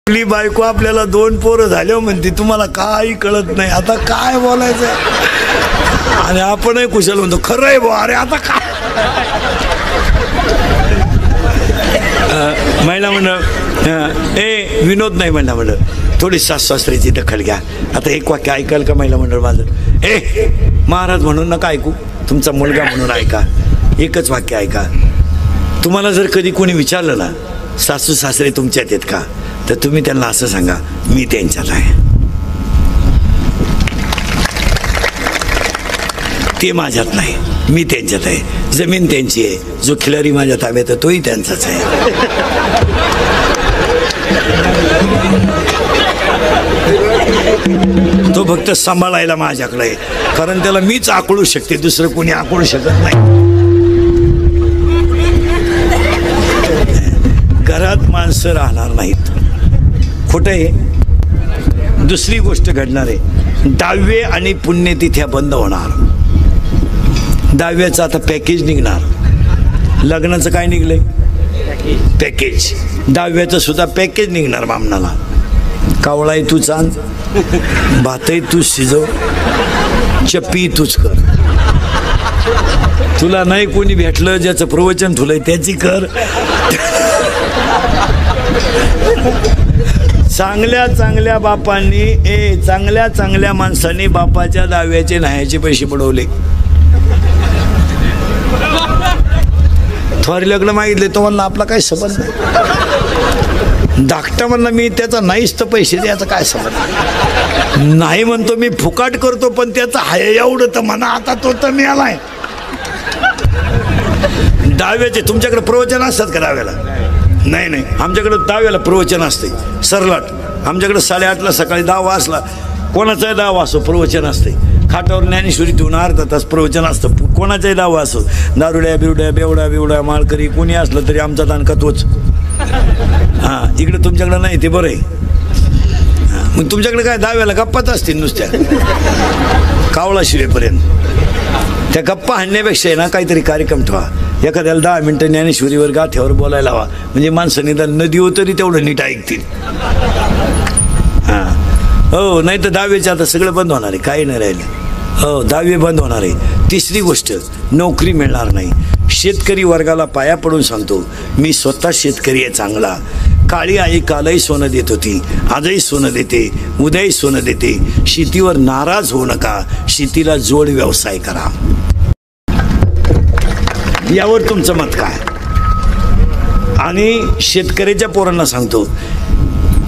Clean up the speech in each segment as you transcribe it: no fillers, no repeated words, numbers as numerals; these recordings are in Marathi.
आपली बायको आपल्याला 2 पोरं झाल्यावर म्हणते तुम्हाला काही कळत नाही, आता काय बोलायचं. आणि आपणही कुशल म्हणतो खरंय बा, अरे आता काय. महिला मंडळ ए विनोद नाही महिला मंडळ, थोडी सासू सासऱ्याची दखल घ्या. आता एक वाक्य ऐकाल का महिला मंडळ माझं? महाराज म्हणून नका ऐकू, तुमचा मुलगा म्हणून ऐका. एकच वाक्य ऐका. तुम्हाला जर कधी कोणी विचारलं ना सासू सासरे तुमच्यात आहेत का, तर तुम्ही त्यांना असं सांगा मी त्यांच्यात आहे, ते माझ्यात नाही, मी त्यांच्यात आहे. जमीन त्यांची आहे, जो खिलारी माझ्या ताब्यात आहे तोही त्यांचाच आहे. तो फक्त सांभाळायला माझ्याकडे आहे, कारण त्याला मीच आकळू शकते, दुसरं कोणी आकळू शकत नाही. घरात माणसं राहणार नाहीत. खोटं आहे. दुसरी गोष्ट घडणार आहे, दहावे आणि पुण्यतिथ्या बंद होणार. दहाव्याचं आता पॅकेज निघणार. लग्नाचं काय निघलंय? पॅकेज. दहाव्याचं सुद्धा पॅकेज निघणार. बामणाला कावळाही तूच आण, भातही तूच शिजव, चप्पी तूच कर. तुला नाही कोणी भेटलं ज्याचं प्रवचन ठुलंय त्याची कर. चांगल्या चांगल्या बापांनी चांगल्या चांगल्या माणसांनी बापाच्या दहाव्याचे न्हायचे पैसे बुडवले. थोरी लग्न मागितले तो म्हणला आपला काय संबंध नाही. धाकटा म्हणला मी त्याचा नाहीच तर पैसे द्यायचा काय संबंध नाही. म्हणतो मी फुकाट करतो पण त्याचा हाय एवढं तर म्हणा. आता तो तर मिळालाय. दहाव्याचे तुमच्याकडे प्रवचन असतात का दहाव्याला? नाही नाही, आमच्याकडं 10व्याला प्रवचन असते सरलाट. आमच्याकडं 8:30ला सकाळी 10 वाजला कोणाचाही 10 वाजतो प्रवचन असते. खाटावर ज्ञानेश्वरी ठेवून अर्धा तास प्रवचन असतं. कोणाचाही 10 वाजतो. दारुड्या बिवड्या बेवड्या बिवड्या माळकरी कोणी असलं तरी आमचा दानका तोच. हां, इकडे तुमच्याकडं नाही ते बरं आहे. मग तुमच्याकडे काय 10व्याला गप्पाच असतील नुसत्या कावळा शिवेपर्यंत. त्या गप्पा हाणण्यापेक्षा ना काहीतरी कार्यक्रम ठेवा. एखाद्याला 10 मिनटं ज्ञानेश्वरीवर गाथ्यावर बोलायला हवा, म्हणजे माणसं निदान नदी हो तरी तेवढं नीट ऐकतील. हां हो, नाही तर 10व्याचे आता सगळं बंद होणार आहे, काही नाही राहिलं. हो, 10वी बंद होणार आहे. तिसरी गोष्ट, नोकरी मिळणार नाही. शेतकरी वर्गाला पाया पडून सांगतो, मी स्वतः शेतकरी आहे चांगला. काळी आई कालही सोनं देत होती, आजही सोनं देते, उद्याही सोनं देते. शेतीवर नाराज होऊ नका, शेतीला जोड व्यवसाय करा. यावर तुमचं मत काय? आणि शेतकऱ्याच्या पोरांना सांगतो,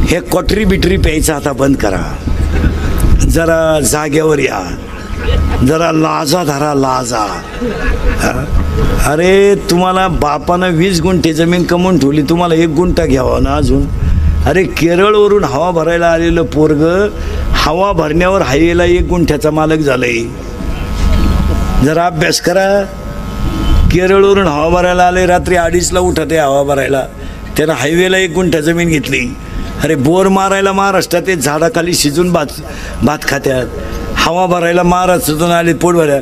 हे क्वाटरी बिटरी प्यायचं आता बंद करा. जरा जाग्यावर या, जरा लाजा धरा लाजा. अरे तुम्हाला बापानं 20 गुंठे जमीन कमवून ठेवली, तुम्हाला 1 गुंठा घ्यावा ना अजून. अरे केरळवरून हवा भरायला आलेलं पोरग हवा भरण्यावर हायवेला 1 गुंठ्याचा मालक झालंय. जरा अभ्यास करा. केरळवरून हवा भरायला आले, रात्री 2:30ला उठत आहे हवा भरायला. त्यानं हायवेला 1 गुंठा जमीन घेतली. अरे बोर मारायला महाराष्ट्रात ते झाडाखाली शिजून भात खात्यात. हवा भरायला महाराष्ट्रातून आले पोट भरायला.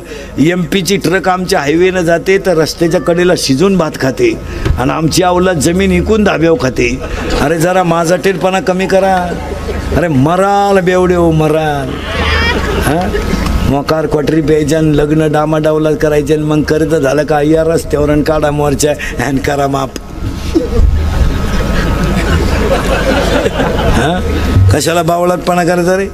MP ची ट्रक आमच्या हायवेनं जाते तर रस्त्याच्या कडेला शिजून भात खाते, आणि आमची अवलाद जमीन इकून धाब्यावर खाते. अरे जरा माझा टेरपणा कमी करा. अरे मराल बेवडे हो मराल. हां, मोकार क्वाटरी प्यायच्या, लग्न डामाडावला करायचे, मग कर्ज झालं का या रस्त्यावर आणि काढा मोर्चा हॅन करा माप. हां, कशाला बावळातपणा करायचा रे?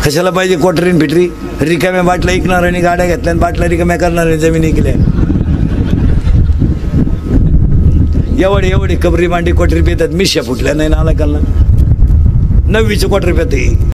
कशाला पाहिजे क्वाटरीन फिटरी? रिकाम्या बाटल्या ऐकणार आणि गाड्या घेतल्या, बाटल्या रिकाम्या करणार आणि जमीन ऐकल्या. एवढे कबरी मांडी क्वाटरी पेतात, मिश्या फुटल्या नाही ना आला का? 9वीचं क्वाटरी पेते.